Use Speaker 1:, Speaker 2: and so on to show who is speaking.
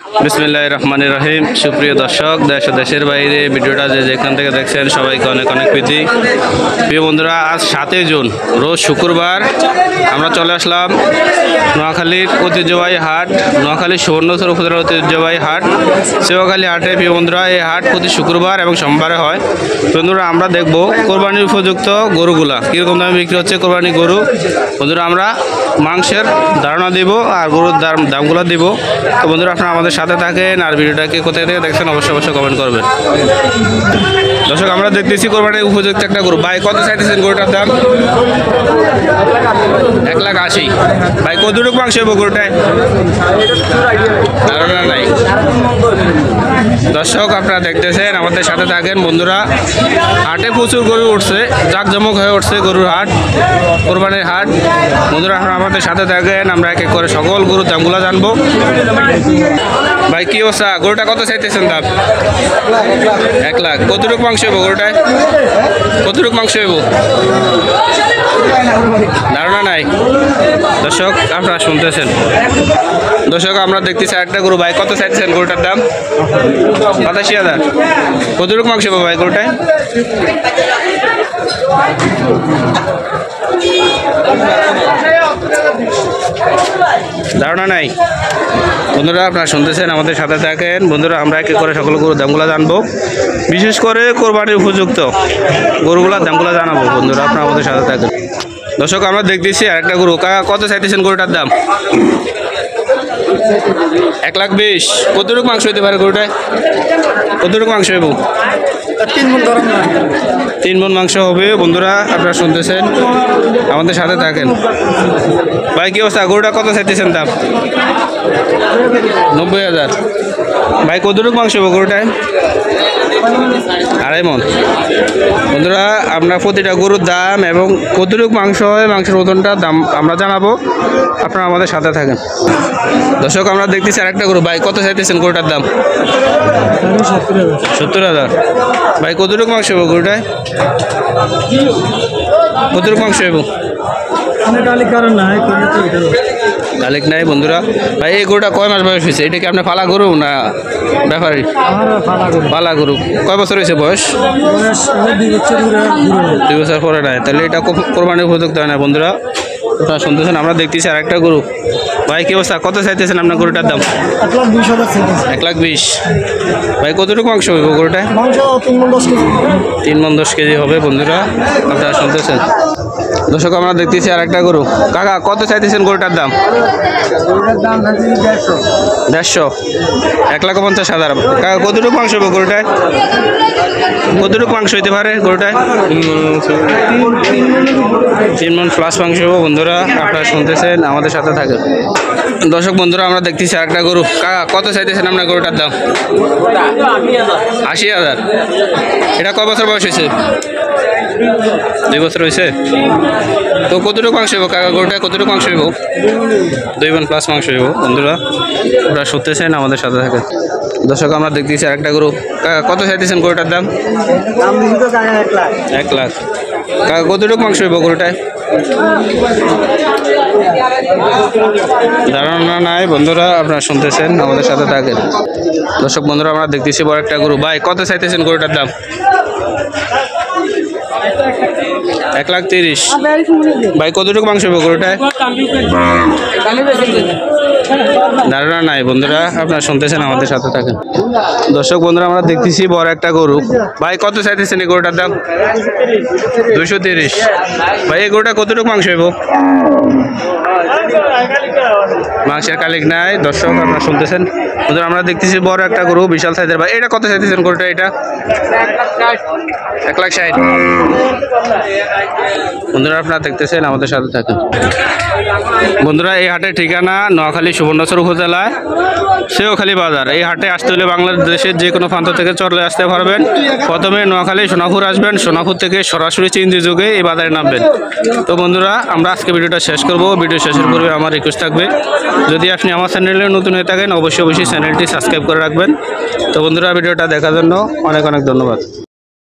Speaker 1: বিসমিল্লাহির রহমানির রহিম। সুপ্রিয় দর্শক, দেশ ও দেশের বাইরে ভিডিওটা যেখান থেকে দেখছেন সবাইকে অনেক অনেক প্রীতি। প্রিয় বন্ধুরা, আজ 7 জুন রোজ শুক্রবার আমরা চলে আসলাম নোয়াখালীর ঐতিহ্যবাহী হাট, নোয়াখালী সুবর্ণচর উপজেলার ঐতিহ্যবাহী হাট সেওখালী হাটে। প্রিয় বন্ধুরা, এই হাট প্রতি শুক্রবার এবং সোমবারে হয়। বন্ধুরা, আমরা দেখব কোরবানির উপযুক্ত গরুগুলা কীরকম দামে বিক্রি হচ্ছে। কোরবানি গরু বন্ধুরা, আমরা মাংসের ধারণা দিব আর গরুর দামগুলো দিব। তো বন্ধুরা, আপনারা আমাদের সাথে থাকেন আর ভিডিওটাকে কোথায় থেকে দেখছেন অবশ্যই কমেন্ট করবেন। দর্শক, আমরা দেখতেছি কোরবানির উপযুক্ত একটা গরু। ভাই, কত চাইতেছেন গরুটার দাম? 1,80,000। ভাই, কতটুকু মাংস হইব গরুটায়? ধারণা নাই। দর্শক, আপনারা দেখতেছেন, আমাদের সাথে থাকেন। বন্ধুরা, হাটে প্রচুর গরু উঠছে, জাঁকজমক হয়ে উঠছে গরুর হাট, কোরবানির হাট। বন্ধুরা, আপনারা আমাদের সাথে থাকেন, আমরা এক এক করে সকল গরুর দামগুলো জানবো। ভাই, কি অবস্থা? গরুটা কত চাইতেছেন দাম? 1 লাখ। কতটুকু মাংস হইব গরুটায়? কতটুকু মাংস হইব? ধারণা নাই। দর্শক, আপনারা শুনতেছেন। দর্শক, আমরা দেখতেছি একটা গরু। ভাই, কত চাইতেছেন গরুটার দাম? 85,000। কতটুকু মাংস হইব ভাই গরুটায়? ধারণা নাই। বন্ধুরা, আপনারা শুনতেছেন, আমাদের সাথে থাকেন। বন্ধুরা, আমরা এক এক করে সকল গরুর দামগুলো জানবো, বিশেষ করে কোরবানির উপযুক্ত গরুগুলার দামগুলো জানাবো। বন্ধুরা, আপনারা আমাদের সাথে থাকেন। দর্শক, আমরা দেখতেছি আরেকটা গরু। কত চাইতেছেন গরুটার দাম? 1,20,000। কতটুকু মাংস হইতে পারে গরুটায়? কতটুকু মাংস হইব? 3 মণ মাংস হবে। বন্ধুরা, আপনারা শুনতেছেন, আমাদের সাথে থাকেন। ভাই, কি অবস্থা? গরুটা কত চাইতেছেন দাম? 90,000। ভাই, কতটুকু মাংস হবে গরুটায়? 2.5 মণ। বন্ধুরা, আমরা প্রতিটা গরুর দাম এবং কতটুকু মাংস হয়, মাংসের ওজনটা দাম আমরা জানাবো, আপনারা আমাদের সাথে থাকেন। দর্শক, আমরা দেখতেছি আরেকটা গরু। ভাই, কত চাইতেছেন গরুটার দাম? 70,000। ভাই, কতটুকু মাংস হইব গরুটায়? কতটুকু মাংস হইব? মালিক নাই। বন্ধুরা, ভাই, এই গরুটা কয় মাস বয়স হয়েছে? এটা কি আপনার পালা গরু না ব্যাপারী? পালা গরু। কয় বছর হয়েছে বয়স? 2 বছর পরে নাই, তাহলে এটা কোরবানির উপযুক্ত হয় না। বন্ধুরা, আপনারা শুনতেছেন, আমরা দেখতেছি আর একটা গরু। ভাই, কি অবস্থা? কত চাইতেছেন আপনার গরুটার দাম? 1,20,000। ভাই, কতটুকু মাংস হইব গরুটায়? 3 মণ 10 কেজি হবে। বন্ধুরা, আপনারা শুনতেছেন। দর্শক, আমরা দেখতেছি আর একটা গরু। কাকা, কত চাইতেছেন গরুটার দাম? 1,50,000। 1,50,000। কাকা, কতটুকু মাংস হইব গরুটায়? কতটুকু মাংস হইতে পারে গরুটায়? 3 মণ প্লাস মাংস হইব। বন্ধুরা, আপনারা শুনতেছেন, আমাদের সাথে থাকেন। দর্শক বন্ধুরা, আমরা দেখতেছি আরেকটা গরু। কাকা, কত চাইতেছেন আপনার গরুটার দাম? 80,000। এটা কয় বছর বয়স হয়েছে? 2 বছর হয়েছে। তো কতটুকু মাংস হইব কাকা গরুটায়? কতটুকু মাংস হইব? 2 মণ প্লাস মাংস হইব। বন্ধুরা, আপনারা শুনতেছেন, আমাদের সাথে থাকেন। দর্শক, আমরা দেখতেছি আরেকটা গরু। কাকা, কত চাইতেছেন গরুটার দাম? 1 লাখ। কাকা, কতটুকু মাংস হইব গরুটায়? ধারণা নাই। বন্ধুরা, আপনারা শুনতেছেন, আমাদের সাথে থাকেন। দর্শক বন্ধুরা, আমরা দেখতেছি বড় একটা গরু। ভাই, কত চাইতেছেন গরুটার দাম? 1,30,000। ভাই, কতটুকু মাংস হইব গরুটায়? ধারণা নাই। বন্ধুরা, আপনারা শুনতেছেন, আমাদের সাথে থাকেন। দর্শক বন্ধুরা, আমরা দেখতেছি বড় একটা গরু। ভাই, কত চাইতেছেন এই গরুটার দাম? 230। ভাই, এই গরুটা কতটুকু মাংস হইব? মাংসের কালিক নাই। দর্শক, আপনারা শুনতেছেন, বন্ধুরা, আমরা দেখতেছি বড় একটা গরু, বিশাল সাইজের। ভাই, এটা কত চাইতেছেন গরুটা? এটা 1,60,000। বন্ধুরা, আপনারা দেখতেছেন, আমাদের সাথে থাকেন। বন্ধুরা, এই হাটের ঠিকানা নোয়াখালী সুবর্ণচর উপজেলায় সেওখালী বাজার। এই হাটে আসতে হলে বাংলাদেশের যে কোনো প্রান্ত থেকে চলে আসতে পারবেন। প্রথমে নোয়াখালী সোনাপুর আসবেন, সোনাপুর থেকে সরাসরি চিংড়ি যুগে এই বাজারে নামবেন। তো বন্ধুরা, আমরা আজকে ভিডিওটা শেষ করব। ভিডিও শেষের পূর্বে আমার রিকোয়েস্ট থাকবে, যদি আপনি আমার চ্যানেলে নতুন হয়ে থাকেন অবশ্যই চ্যানেলটি সাবস্ক্রাইব করে রাখবেন। তো বন্ধুরা, ভিডিওটা দেখার জন্য অনেক অনেক ধন্যবাদ।